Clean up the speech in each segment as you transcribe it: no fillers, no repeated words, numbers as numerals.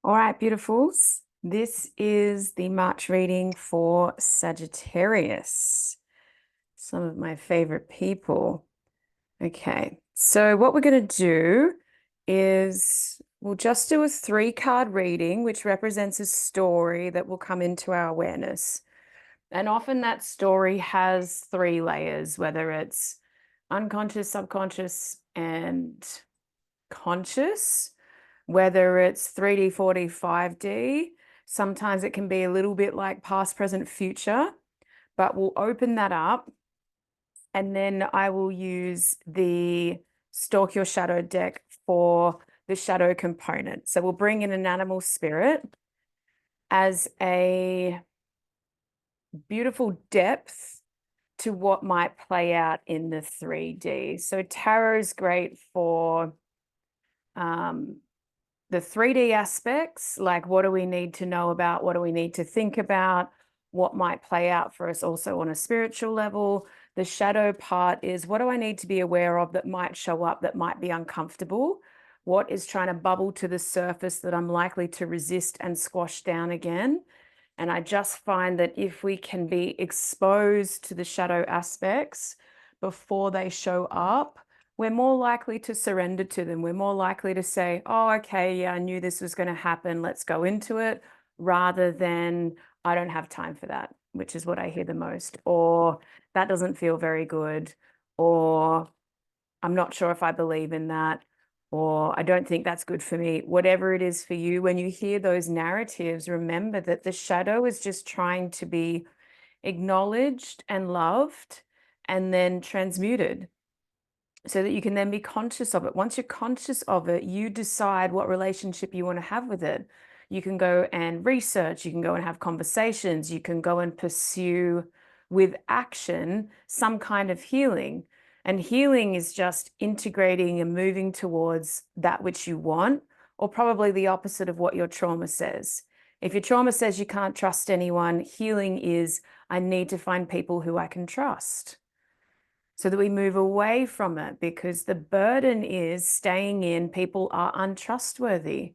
All right, beautifuls. This is the March reading for Sagittarius, some of my favorite people. Okay, so what we're going to do is we'll just do a 3-card reading, which represents a story that will come into our awareness. And often that story has 3 layers, whether it's unconscious, subconscious, and conscious, whether it's 3D, 4D, 5D. Sometimes it can be a little bit like past, present, future, but we'll open that up. And then I will use the Stalk Your Shadow deck for the shadow component. So we'll bring in an animal spirit as a beautiful depth to what might play out in the 3D. So tarot is great for the 3D aspects, like what do we need to know about, what do we need to think about, what might play out for us also on a spiritual level. The shadow part is what do I need to be aware of that might show up, that might be uncomfortable? What is trying to bubble to the surface that I'm likely to resist and squash down again? And I just find that if we can be exposed to the shadow aspects before they show up, we're more likely to surrender to them. We're more likely to say, oh, okay, yeah, I knew this was going to happen. Let's go into it, rather than, I don't have time for that, which is what I hear the most, or that doesn't feel very good, or I'm not sure if I believe in that, or I don't think that's good for me. Whatever it is for you, when you hear those narratives, remember that the shadow is just trying to be acknowledged and loved and then transmuted so that you can then be conscious of it. Once you're conscious of it, you decide what relationship you want to have with it. You can go and research, you can go and have conversations, you can go and pursue with action some kind of healing. And healing is just integrating and moving towards that which you want, or probably the opposite of what your trauma says. If your trauma says you can't trust anyone, healing is, I need to find people who I can trust, so that we move away from it, because the burden is staying in people are untrustworthy.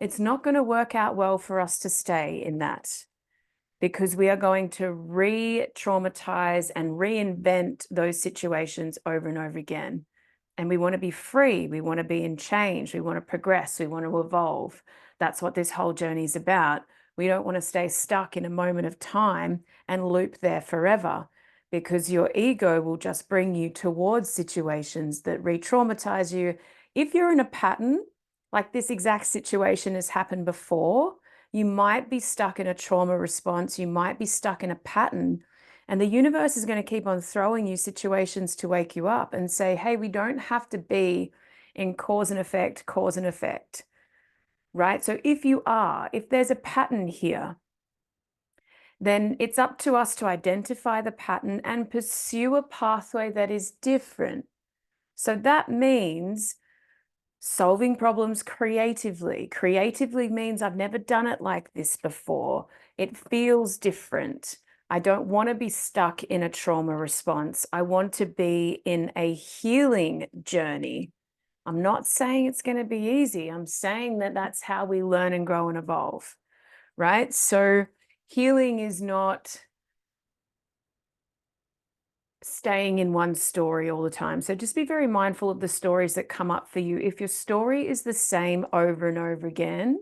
It's not going to work out well for us to stay in that, because we are going to re-traumatize and reinvent those situations over and over again. And we want to be free. We want to be in change. We want to progress. We want to evolve. That's what this whole journey is about. We don't want to stay stuck in a moment of time and loop there forever, because your ego will just bring you towards situations that re-traumatize you. If you're in a pattern, like this exact situation has happened before, you might be stuck in a trauma response, you might be stuck in a pattern, and the universe is going to keep on throwing you situations to wake you up and say, hey, we don't have to be in cause and effect, right? So if there's a pattern here, then it's up to us to identify the pattern and pursue a pathway that is different. So that means solving problems creatively. Creatively means I've never done it like this before. It feels different. I don't want to be stuck in a trauma response. I want to be in a healing journey. I'm not saying it's going to be easy. I'm saying that that's how we learn and grow and evolve, right? So healing is not staying in one story all the time. So just be very mindful of the stories that come up for you. If your story is the same over and over again,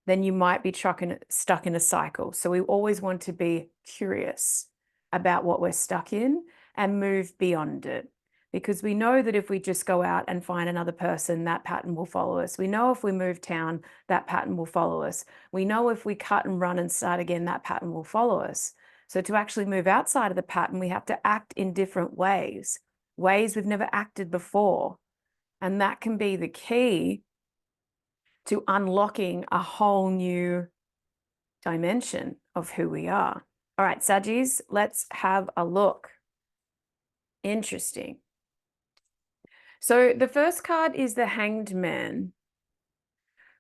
then you might be stuck in a cycle. So we always want to be curious about what we're stuck in and move beyond it. Because we know that if we just go out and find another person, that pattern will follow us. We know if we move town, that pattern will follow us. We know if we cut and run and start again, that pattern will follow us. So to actually move outside of the pattern, we have to act in different ways we've never acted before. And that can be the key to unlocking a whole new dimension of who we are. All right, Saggies, let's have a look. Interesting. So the first card is the Hanged Man,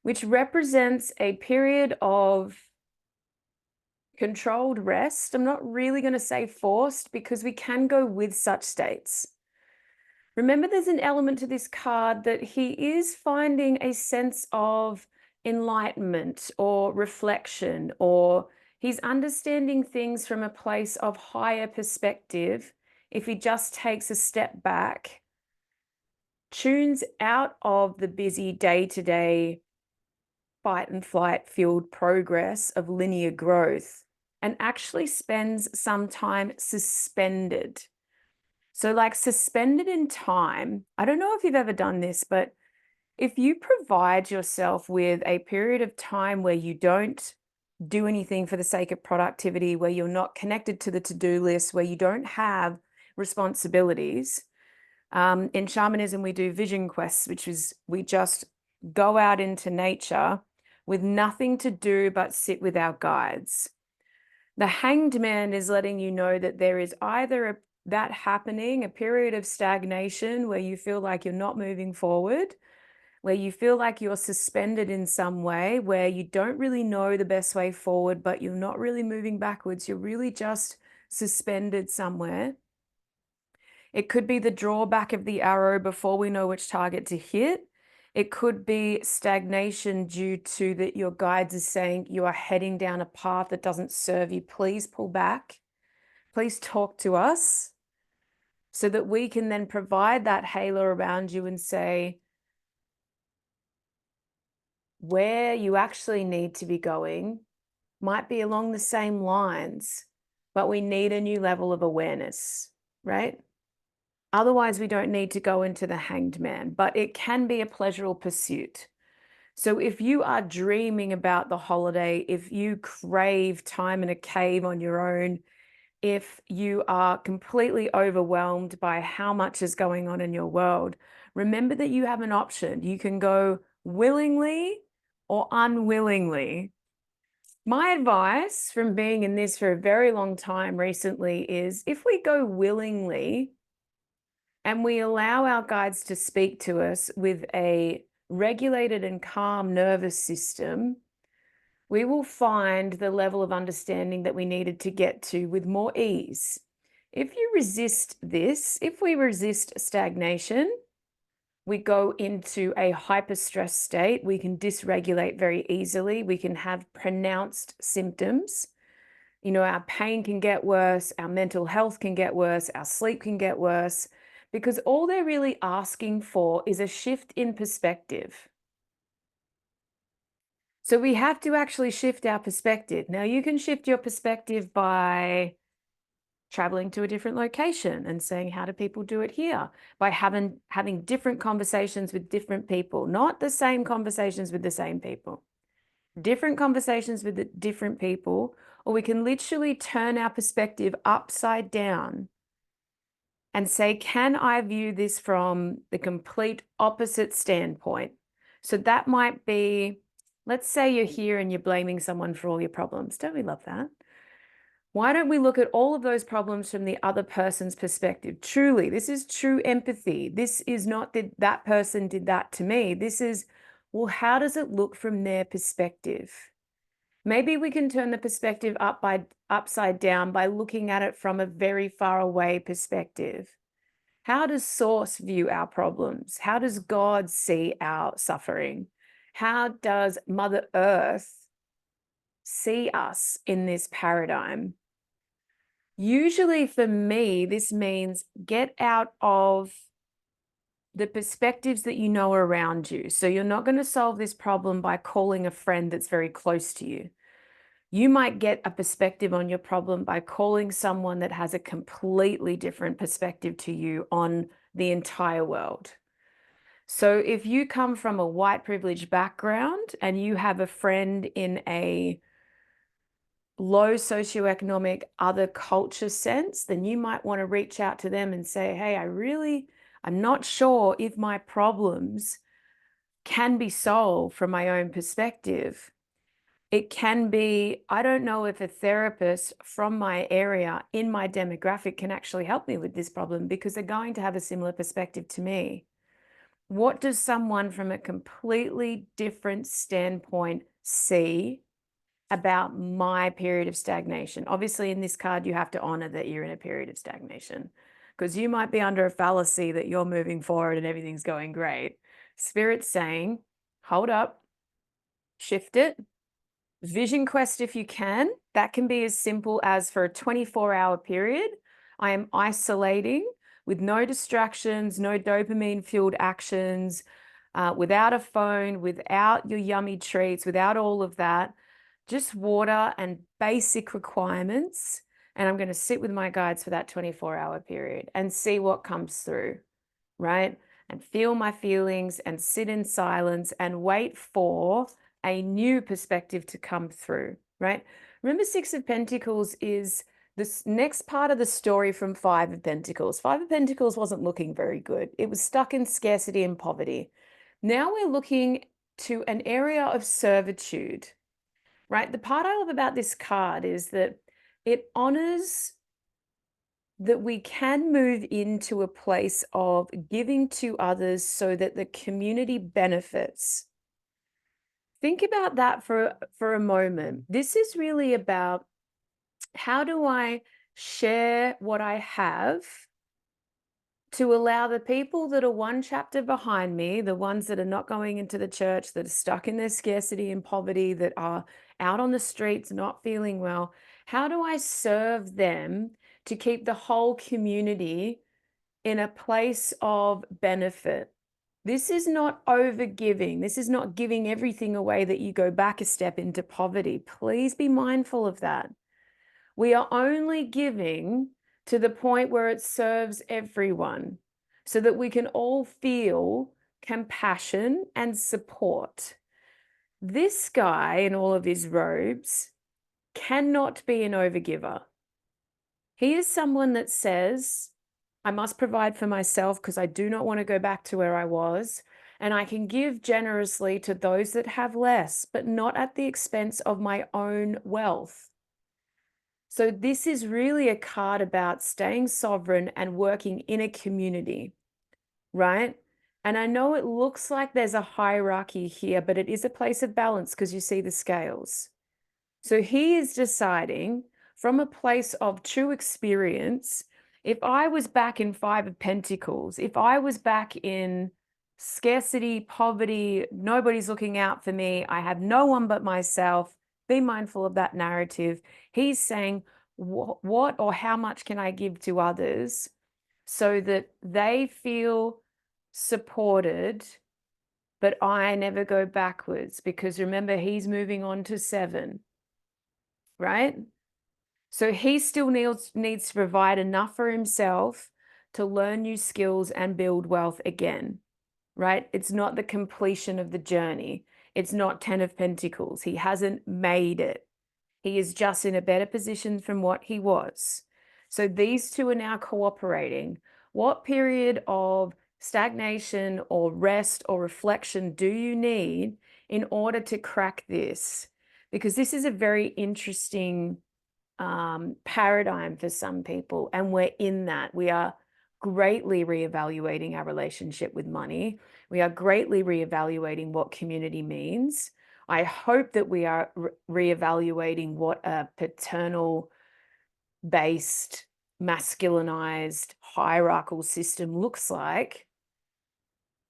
which represents a period of controlled rest. I'm not really going to say forced, because we can go with such states. Remember, there's an element to this card that he is finding a sense of enlightenment or reflection, or he's understanding things from a place of higher perspective if he just takes a step back, tunes out of the busy day-to-day fight and flight fueled progress of linear growth and actually spends some time suspended. So like suspended in time, I don't know if you've ever done this, but if you provide yourself with a period of time where you don't do anything for the sake of productivity, where you're not connected to the to-do list, where you don't have responsibilities. In shamanism, we do vision quests, which is we just go out into nature with nothing to do but sit with our guides. The Hanged Man is letting you know that there is either that happening, a period of stagnation where you feel like you're not moving forward, where you feel like you're suspended in some way, where you don't really know the best way forward, but you're not really moving backwards. You're really just suspended somewhere. It could be the drawback of the arrow before we know which target to hit. It could be stagnation due to that your guides are saying you are heading down a path that doesn't serve you. Please pull back. Please talk to us so that we can then provide that halo around you and say, where you actually need to be going might be along the same lines, but we need a new level of awareness, right? Otherwise, we don't need to go into the Hanged Man, but it can be a pleasurable pursuit. So if you are dreaming about the holiday, if you crave time in a cave on your own, if you are completely overwhelmed by how much is going on in your world, remember that you have an option. You can go willingly or unwillingly. My advice from being in this for a very long time recently is if we go willingly and we allow our guides to speak to us with a regulated and calm nervous system, we will find the level of understanding that we needed to get to with more ease. If you resist this, if we resist stagnation, we go into a hyper-stress state. We can dysregulate very easily. We can have pronounced symptoms. You know, our pain can get worse, our mental health can get worse, our sleep can get worse, because all they're really asking for is a shift in perspective. So we have to actually shift our perspective. Now, you can shift your perspective by traveling to a different location and saying, how do people do it here? By having different conversations with different people, not the same conversations with the same people, different conversations with the different people, or we can literally turn our perspective upside down and say, can I view this from the complete opposite standpoint? So that might be, let's say you're here and you're blaming someone for all your problems. Don't we love that? Why don't we look at all of those problems from the other person's perspective? Truly, this is true empathy. This is not that person did that to me. This is, well, how does it look from their perspective? Maybe we can turn the perspective upside down by looking at it from a very far away perspective. How does Source view our problems? How does God see our suffering? How does Mother Earth see us in this paradigm? Usually for me, this means get out of the perspectives that you know are around you. So you're not going to solve this problem by calling a friend that's very close to you. You might get a perspective on your problem by calling someone that has a completely different perspective to you on the entire world. So if you come from a white privileged background and you have a friend in a low socioeconomic other culture sense, then you might want to reach out to them and say, hey, I'm not sure if my problems can be solved from my own perspective. It can be, I don't know if a therapist from my area in my demographic can actually help me with this problem because they're going to have a similar perspective to me. What does someone from a completely different standpoint see about my period of stagnation? Obviously, in this card, you have to honor that you're in a period of stagnation because you might be under a fallacy that you're moving forward and everything's going great. Spirit's saying, hold up. shift it. Vision quest if you can. That can be as simple as for a 24-hour period, I am isolating with no distractions, no dopamine-fueled actions, without a phone, without your yummy treats, without all of that, just water and basic requirements. And I'm going to sit with my guides for that 24-hour period and see what comes through, right? And feel my feelings and sit in silence and wait for a new perspective to come through, right? Remember, Six of Pentacles is this next part of the story from Five of Pentacles. Five of Pentacles wasn't looking very good. It was stuck in scarcity and poverty. Now we're looking to an area of servitude, right? The part I love about this card is that it honors that we can move into a place of giving to others so that the community benefits. Think about that for a moment. This is really about, how do I share what I have to allow the people that are one chapter behind me, the ones that are not going into the church, that are stuck in their scarcity and poverty, that are out on the streets not feeling well, how do I serve them to keep the whole community in a place of benefit? This is not over-giving. This is not giving everything away that you go back a step into poverty. Please be mindful of that. We are only giving to the point where it serves everyone, so that we can all feel compassion and support. This guy in all of his robes cannot be an overgiver. He is someone that says, I must provide for myself because I do not want to go back to where I was. And I can give generously to those that have less, but not at the expense of my own wealth. So this is really a card about staying sovereign and working in a community, right? And I know it looks like there's a hierarchy here, but it is a place of balance because you see the scales. So he is deciding from a place of true experience. If I was back in Five of Pentacles, if I was back in scarcity, poverty, nobody's looking out for me, I have no one but myself, be mindful of that narrative. He's saying, what or how much can I give to others so that they feel supported, but I never go backwards? Because remember, he's moving on to 7, right? So he still needs to provide enough for himself to learn new skills and build wealth again, right? It's not the completion of the journey. It's not 10 of Pentacles. He hasn't made it. He is just in a better position from what he was. So these two are now cooperating. What period of stagnation or rest or reflection do you need in order to crack this? Because this is a very interesting paradigm for some people, and we're in that. We are greatly reevaluating our relationship with money. We are greatly reevaluating what community means. I hope that we are reevaluating what a paternal based, masculinized, hierarchical system looks like.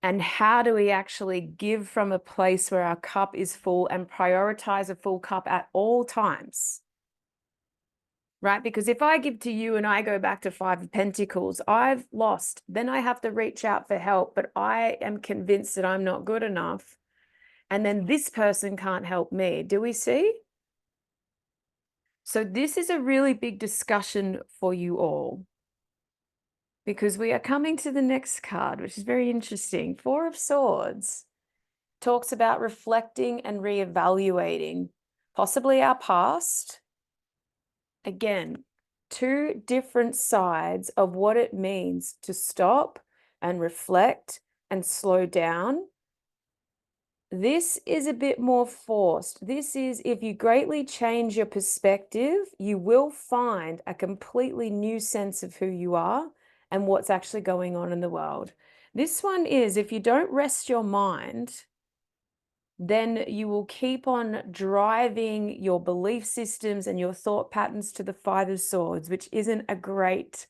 And how do we actually give from a place where our cup is full and prioritize a full cup at all times? Right? Because if I give to you and I go back to Five of Pentacles, I've lost. Then I have to reach out for help, but I am convinced that I'm not good enough. And then this person can't help me. Do we see? So this is a really big discussion for you all, because we are coming to the next card, which is very interesting. Four of Swords talks about reflecting and reevaluating possibly our past. Again, two different sides of what it means to stop and reflect and slow down. This is a bit more forced. This is, if you greatly change your perspective, you will find a completely new sense of who you are and what's actually going on in the world. This one is, if you don't rest your mind, then you will keep on driving your belief systems and your thought patterns to the Five of Swords, which isn't a great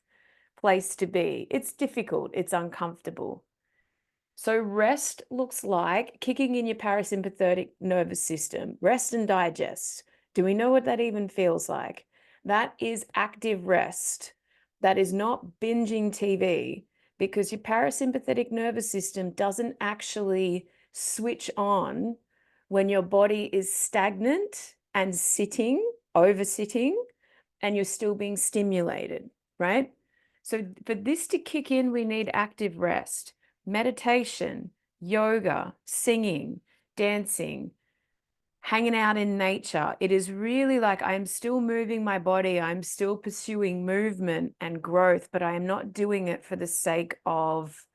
place to be. It's difficult. It's uncomfortable. So rest looks like kicking in your parasympathetic nervous system. Rest and digest. Do we know what that even feels like? That is active rest. That is not binging TV, because your parasympathetic nervous system doesn't actually switch on when your body is stagnant and sitting, oversitting, and you're still being stimulated, right? So for this to kick in, we need active rest, meditation, yoga, singing, dancing, hanging out in nature. It is really like I'm still moving my body. I'm still pursuing movement and growth, but I am not doing it for the sake of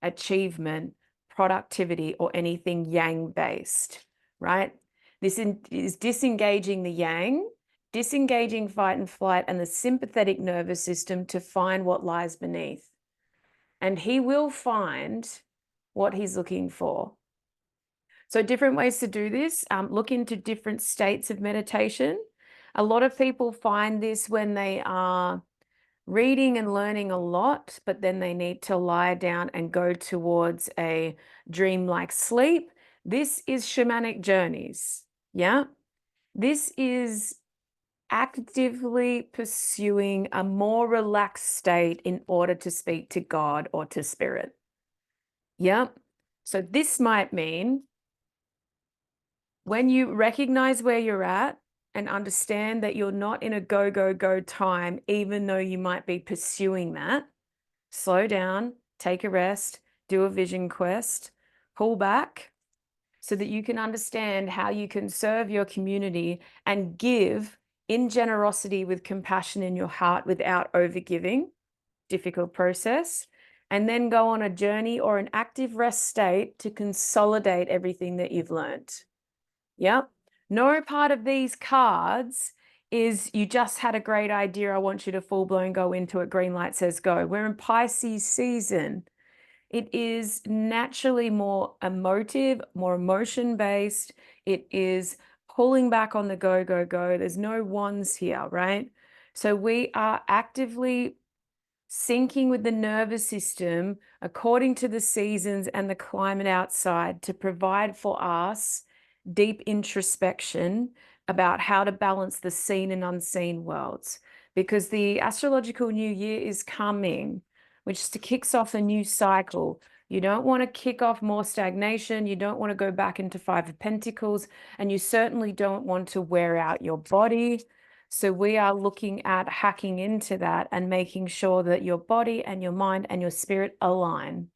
achievement, productivity, or anything yang based, right? This is disengaging the yang, disengaging fight and flight and the sympathetic nervous system to find what lies beneath. And he will find what he's looking for. So different ways to do this, look into different states of meditation. A lot of people find this when they are reading and learning a lot, but then they need to lie down and go towards a dreamlike sleep. This is shamanic journeys. Yeah. This is actively pursuing a more relaxed state in order to speak to God or to spirit. Yeah. So this might mean when you recognize where you're at and understand that you're not in a go, go, go time, even though you might be pursuing that, slow down, take a rest, do a vision quest, pull back so that you can understand how you can serve your community and give in generosity with compassion in your heart without overgiving. Difficult process. And then go on a journey or an active rest state to consolidate everything that you've learned. Yep. No part of these cards is you just had a great idea. I want you to full blown go into it. Green light says go. We're in Pisces season. It is naturally more emotive, more emotion based. It is pulling back on the go, go, go. There's no ones here, right? So we are actively syncing with the nervous system according to the seasons and the climate outside to provide for us deep introspection about how to balance the seen and unseen worlds. Because the astrological new year is coming, which kicks off a new cycle. You don't want to kick off more stagnation. You don't want to go back into Five of Pentacles, and you certainly don't want to wear out your body. So we are looking at hacking into that and making sure that your body and your mind and your spirit align.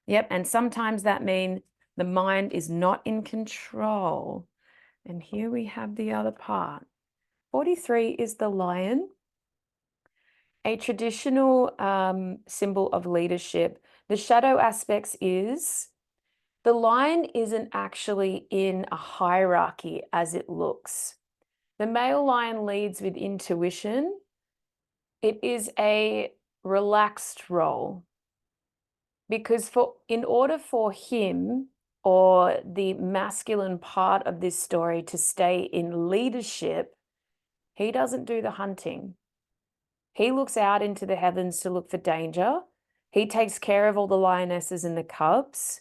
Yep. And sometimes that means the mind is not in control. And here we have the other part. 43 is the lion, a traditional symbol of leadership. The shadow aspects is the lion isn't actually in a hierarchy as it looks. The male lion leads with intuition. It is a relaxed role because in order for him or the masculine part of this story to stay in leadership, he doesn't do the hunting. He looks out into the heavens to look for danger. He takes care of all the lionesses and the cubs,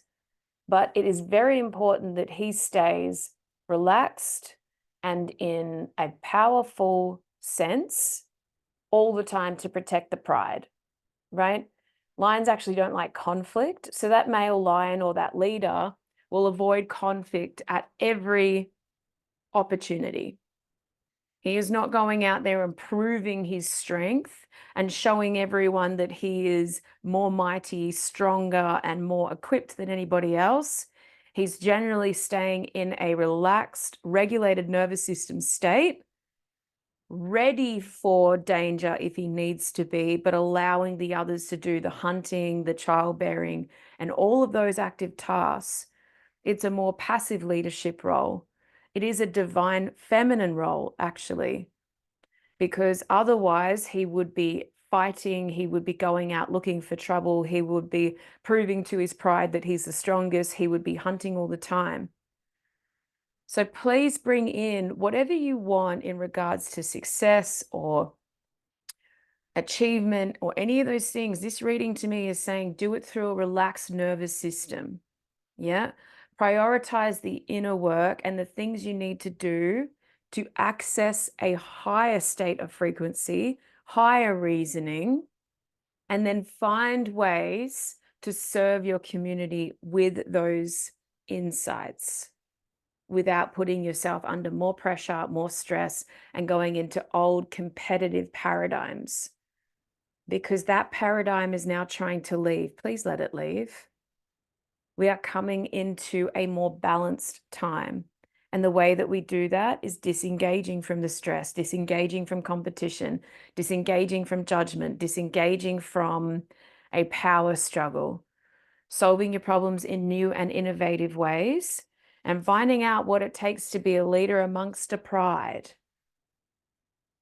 but it is very important that he stays relaxed and in a powerful sense all the time to protect the pride, right? Lions actually don't like conflict. So that male lion or that leader will avoid conflict at every opportunity. He is not going out there and proving his strength and showing everyone that he is more mighty, stronger, and more equipped than anybody else. He's generally staying in a relaxed, regulated nervous system state, ready for danger if he needs to be, but allowing the others to do the hunting, the childbearing, and all of those active tasks. It's a more passive leadership role. It is a divine feminine role, actually, because otherwise he would be fighting, he would be going out looking for trouble, he would be proving to his pride that he's the strongest, he would be hunting all the time. So please bring in whatever you want in regards to success or achievement, or any of those things, this reading to me is saying do it through a relaxed nervous system. Yeah. Prioritize the inner work and the things you need to do to access a higher state of frequency, higher reasoning, and then find ways to serve your community with those insights without putting yourself under more pressure, more stress, and going into old competitive paradigms. Because that paradigm is now trying to leave. Please let it leave. We are coming into a more balanced time. And the way that we do that is disengaging from the stress, disengaging from competition, disengaging from judgment, disengaging from a power struggle, solving your problems in new and innovative ways, and finding out what it takes to be a leader amongst a pride.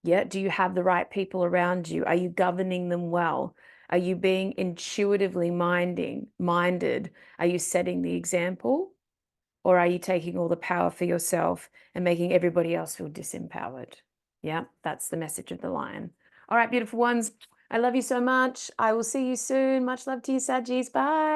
Yeah, do you have the right people around you? Are you governing them well? Are you being intuitively minded? Are you setting the example? Or are you taking all the power for yourself and making everybody else feel disempowered? Yeah, that's the message of the lion. All right, beautiful ones. I love you so much. I will see you soon. Much love to you, Saggies. Bye.